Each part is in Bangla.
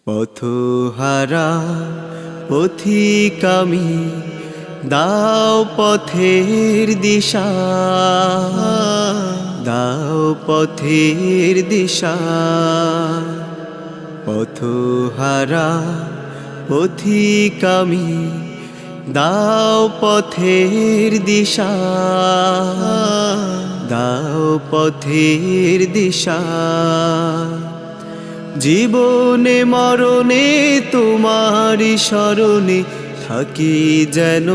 পথহারা পথিক আমি, দাও পথের দিশা, দাও পথের দিশা। পথহারা পথিক আমি, দাও পথের দিশা, দাও পথের দিশা। জীবনে মরণে তোমারি শরণে থাকি যেন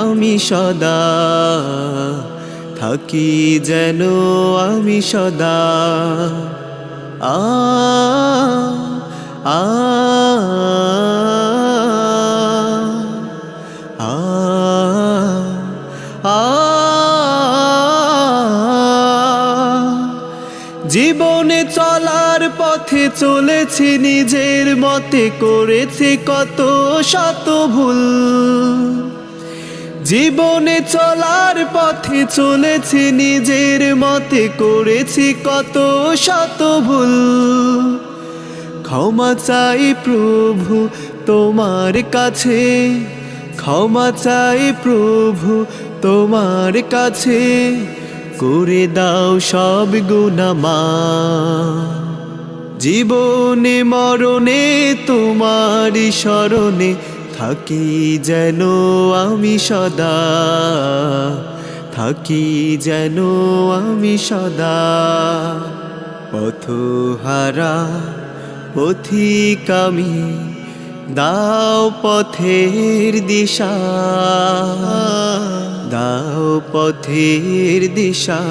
আমি সদা, থাকি যেন আমি সদা। আ আ আ আ জীবনে চলার পথে চলেছি নিজের মতে, করেছি কত শত ভুল। জীবনে চলার পথে চলেছি নিজের মতে, করেছি কত শত ভুল। ক্ষমা চাই প্রভু তোমার কাছে, ক্ষমা চাই প্রভু তোমার কাছে, করে দাও সব গুনাহ মাফ। জীবনে মরণে তোমারি শরণে থাকি যেন আমি সদা, থাকি যেন আমি সদা। পথহারা পথিক আমি, দাও পথের দিশা, দাও পথের দিশা।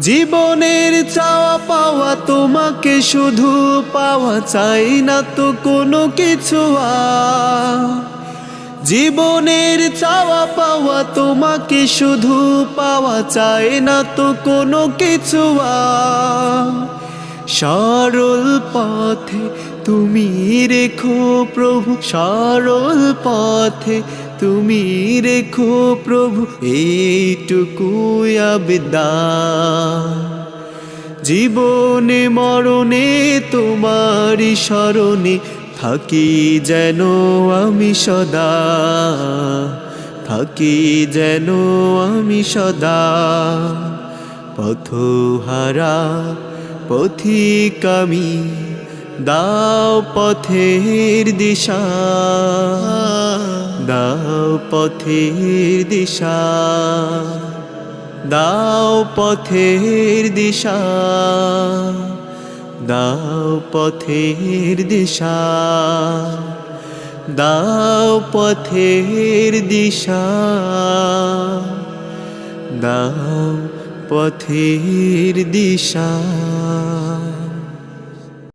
জীবনের চাওয়া পাওয়া তোমাকে শুধু পাওয়া, চাই না তো কোনো কিছু আর। জীবনের চাওয়া পাওয়া তোমাকে শুধু পাওয়া, চাই না তো কোনো কিছু আর। সরল পথে তুমি রেখো প্রভু, সরল পথে তুমি রেখো প্রভু, এইটুকু আবেদন। জীবনে মরণে তোমারি শরণে থাকি যেন আমি সদা, থাকি যেন আমি সদা। পথহারা পথিক আমি, দাও পথের দিশা, দাও পথের দিশা, দাও পথের দিশা, দাও পথের দিশা, দাও পথের দিশা, দাও পথের দিশা।